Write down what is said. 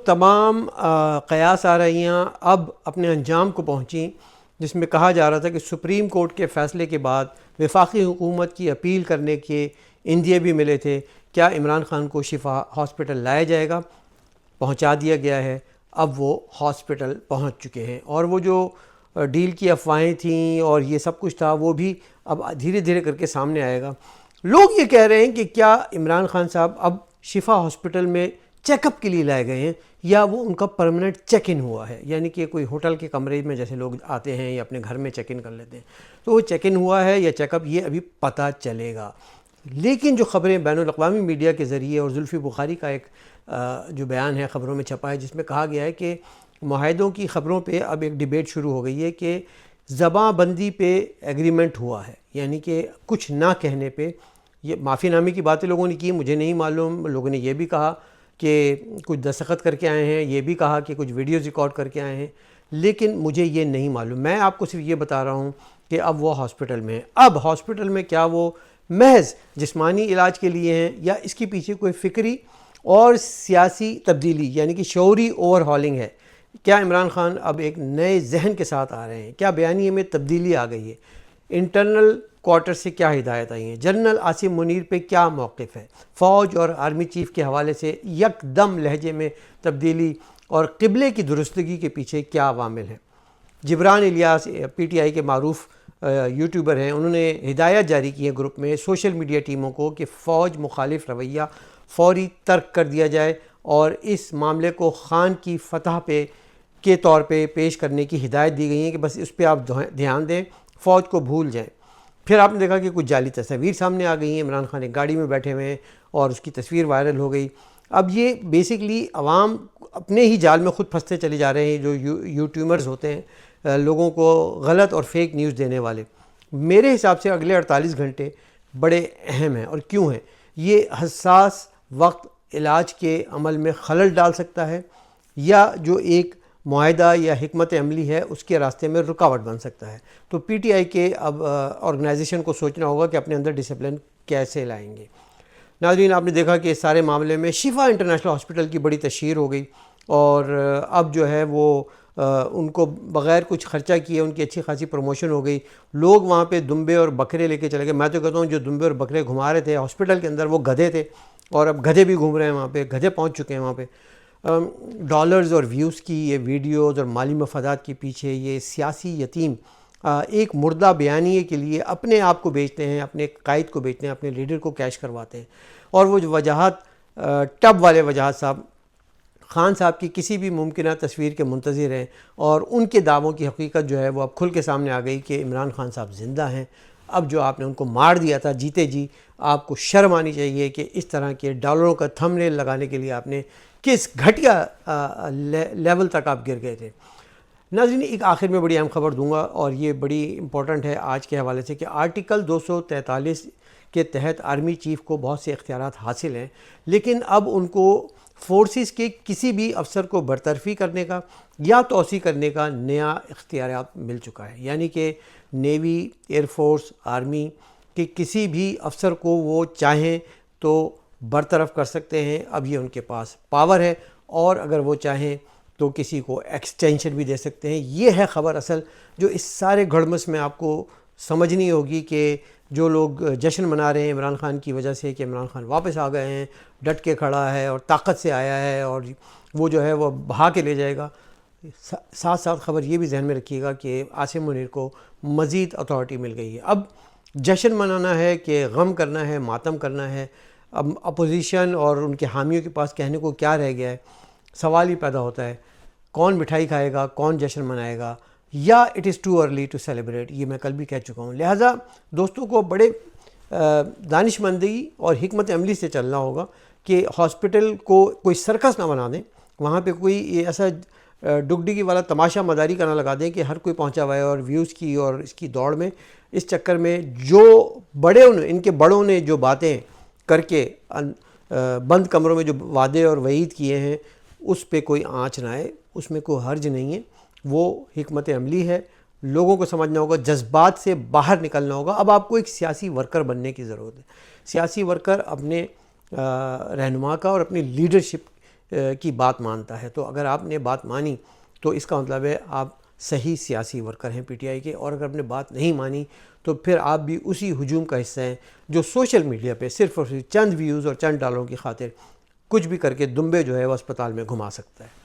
تمام قیاس آرائیاں اب اپنے انجام کو پہنچیں، جس میں کہا جا رہا تھا کہ سپریم کورٹ کے فیصلے کے بعد وفاقی حکومت کی اپیل کرنے کے اندیے بھی ملے تھے، کیا عمران خان کو شفا ہاسپٹل لایا جائے گا؟ پہنچا دیا گیا ہے، اب وہ ہاسپٹل پہنچ چکے ہیں، اور وہ جو ڈیل کی افواہیں تھیں اور یہ سب کچھ تھا وہ بھی اب دھیرے دھیرے کر کے سامنے آئے گا۔ لوگ یہ کہہ رہے ہیں کہ کیا عمران خان صاحب اب شفا ہاسپٹل میں چیک اپ کے لیے لائے گئے ہیں، یا وہ ان کا پرمننٹ چیک ان ہوا ہے، یعنی کہ کوئی ہوٹل کے کمرے میں جیسے لوگ آتے ہیں یا اپنے گھر میں چیک ان کر لیتے ہیں، تو وہ چیک ان ہوا ہے یا چیک اپ، یہ ابھی پتہ چلے گا۔ لیکن جو خبریں بین الاقوامی میڈیا کے ذریعے، اور زلفی بخاری کا ایک جو بیان ہے خبروں میں چھپا ہے، جس میں کہا گیا ہے کہ معاہدوں کی خبروں پہ اب ایک ڈیبیٹ شروع ہو گئی ہے کہ زباں بندی پہ ایگریمنٹ ہوا ہے، یعنی کہ کچھ نہ کہنے پہ۔ یہ معافی نامے کی باتیں لوگوں نے کی، مجھے نہیں معلوم، لوگوں نے یہ بھی کہا کہ کچھ دستخط کر کے آئے ہیں، یہ بھی کہا کہ کچھ ویڈیوز ریکارڈ کر کے آئے ہیں، لیکن مجھے یہ نہیں معلوم۔ میں آپ کو صرف یہ بتا رہا ہوں کہ اب وہ ہاسپٹل میں ہیں۔ اب ہاسپٹل میں کیا وہ محض جسمانی علاج کے لیے ہیں، یا اس کے پیچھے کوئی فکری اور سیاسی تبدیلی یعنی کہ شعوری اوور ہالنگ ہے؟ کیا عمران خان اب ایک نئے ذہن کے ساتھ آ رہے ہیں؟ کیا بیانیے میں تبدیلی آ گئی ہے؟ انٹرنل کوارٹر سے کیا ہدایت آئی ہیں؟ جنرل عاصم منیر پہ کیا موقف ہے؟ فوج اور آرمی چیف کے حوالے سے یک دم لہجے میں تبدیلی اور قبلے کی درستگی کے پیچھے کیا عوامل ہیں؟ Jibran Ilyas P T I کے معروف یوٹیوبر ہیں، انہوں نے ہدایت جاری کی ہے گروپ میں سوشل میڈیا ٹیموں کو کہ فوج مخالف رویہ فوری ترک کر دیا جائے، اور اس معاملے کو خان کی فتح پہ کے طور پہ پیش کرنے کی ہدایت دی گئی ہے کہ بس اس پہ آپ دھیان دیں، فوج کو بھول جائیں۔ پھر آپ نے دیکھا کہ کچھ جعلی تصاویر سامنے آ گئی ہیں، عمران خان ایک گاڑی میں بیٹھے ہوئے ہیں اور اس کی تصویر وائرل ہو گئی۔ اب یہ بیسکلی عوام اپنے ہی جال میں خود پھنستے چلے جا رہے ہیں، جو یوٹیوبرز ہوتے ہیں لوگوں کو غلط اور فیک نیوز دینے والے۔ میرے حساب سے اگلے 48 گھنٹے بڑے اہم ہیں، اور کیوں ہیں؟ یہ حساس وقت علاج کے عمل میں خلل ڈال سکتا ہے، یا جو ایک معاہدہ یا حکمت عملی ہے اس کے راستے میں رکاوٹ بن سکتا ہے۔ تو پی ٹی آئی کے اب آرگنائزیشن کو سوچنا ہوگا کہ اپنے اندر ڈسپلن کیسے لائیں گے۔ ناظرین، آپ نے دیکھا کہ اس سارے معاملے میں شفا انٹرنیشنل ہاسپٹل کی بڑی تشہیر ہو گئی، اور اب جو ہے وہ ان کو بغیر کچھ خرچہ کیے ان کی اچھی خاصی پروموشن ہو گئی۔ لوگ وہاں پہ دمبے اور بکرے لے کے چلے گئے۔ میں تو کہتا ہوں جو دمبے اور بکرے گھما رہے تھے ہاسپٹل کے اندر وہ گدھے تھے، اور اب گدھے بھی گھوم رہے ہیں وہاں پہ، گدھے پہنچ چکے ہیں وہاں پہ۔ ڈالرز اور ویوز کی یہ ویڈیوز اور مالی مفادات کے پیچھے یہ سیاسی یتیم ایک مردہ بیانیے کے لیے اپنے آپ کو بیچتے ہیں، اپنے قائد کو بیچتے ہیں، اپنے لیڈر کو کیش کرواتے ہیں۔ اور وہ جو وجاہت ٹب والے وجاہت صاحب خان صاحب کی کسی بھی ممکنہ تصویر کے منتظر ہیں، اور ان کے دعووں کی حقیقت جو ہے وہ اب کھل کے سامنے آ گئی کہ عمران خان صاحب زندہ ہیں۔ اب جو آپ نے ان کو مار دیا تھا جیتے جی، آپ کو شرم آنی چاہیے کہ اس طرح کے ڈالروں کا تھم نیل لگانے کے لیے آپ نے کس گھٹیا لیول تک آپ گر گئے تھے۔ ناظرین، ایک آخر میں بڑی اہم خبر دوں گا، اور یہ بڑی امپورٹنٹ ہے آج کے حوالے سے، کہ آرٹیکل 243 کے تحت آرمی چیف کو بہت سے اختیارات حاصل ہیں، لیکن اب ان کو فورسز کے کسی بھی افسر کو برطرفی کرنے کا یا توسیع کرنے کا نیا اختیارات مل چکا ہے، یعنی کہ نیوی، ایئر فورس، آرمی کے کسی بھی افسر کو وہ چاہیں تو برطرف کر سکتے ہیں۔ اب یہ ان کے پاس پاور ہے، اور اگر وہ چاہیں تو کسی کو ایکسٹینشن بھی دے سکتے ہیں۔ یہ ہے خبر اصل جو اس سارے گھڑمس میں آپ کو سمجھنی ہوگی، کہ جو لوگ جشن منا رہے ہیں عمران خان کی وجہ سے کہ عمران خان واپس آ گئے ہیں، ڈٹ کے کھڑا ہے اور طاقت سے آیا ہے، اور وہ جو ہے وہ بہا کے لے جائے گا، ساتھ ساتھ خبر یہ بھی ذہن میں رکھیے گا کہ عاصم منیر کو مزید اتھارٹی مل گئی ہے۔ اب جشن منانا ہے کہ غم کرنا ہے، ماتم کرنا ہے؟ اب اپوزیشن اور ان کے حامیوں کے پاس کہنے کو کیا رہ گیا ہے؟ سوال ہی پیدا ہوتا ہے، کون مٹھائی کھائے گا، کون جشن منائے گا، یا it is too early to celebrate? یہ میں کل بھی کہہ چکا ہوں۔ لہٰذا دوستوں کو بڑے دانش مندی اور حکمت عملی سے چلنا ہوگا کہ ہاسپٹل کو کوئی سرکس نہ بنا دیں، وہاں پہ کوئی ایسا ڈگڈگی والا تماشا مداری کا نہ لگا دیں کہ ہر کوئی پہنچا ہوا ہے، اور ویوز کی اور اس کی دوڑ میں، اس چکر میں جو ان کے بڑوں نے جو باتیں کر کے بند کمروں میں جو وعدے اور وعید کیے ہیں اس پہ کوئی آنچ نہ آئے، اس میں کوئی حرج نہیں ہے۔ وہ حکمت عملی ہے، لوگوں کو سمجھنا ہوگا، جذبات سے باہر نکلنا ہوگا۔ اب آپ کو ایک سیاسی ورکر بننے کی ضرورت ہے۔ سیاسی ورکر اپنے رہنما کا اور اپنی لیڈرشپ کی بات مانتا ہے. تو اگر آپ نے بات مانی تو اس کا مطلب ہے آپ صحیح سیاسی ورکر ہیں پی ٹی آئی کے، اور اگر آپ نے بات نہیں مانی تو پھر آپ بھی اسی ہجوم کا حصہ ہیں جو سوشل میڈیا پہ صرف اور صرف چند ویوز اور چند ڈالروں کی خاطر کچھ بھی کر کے دمبے جو ہے وہ اسپتال میں گھما سکتا ہے.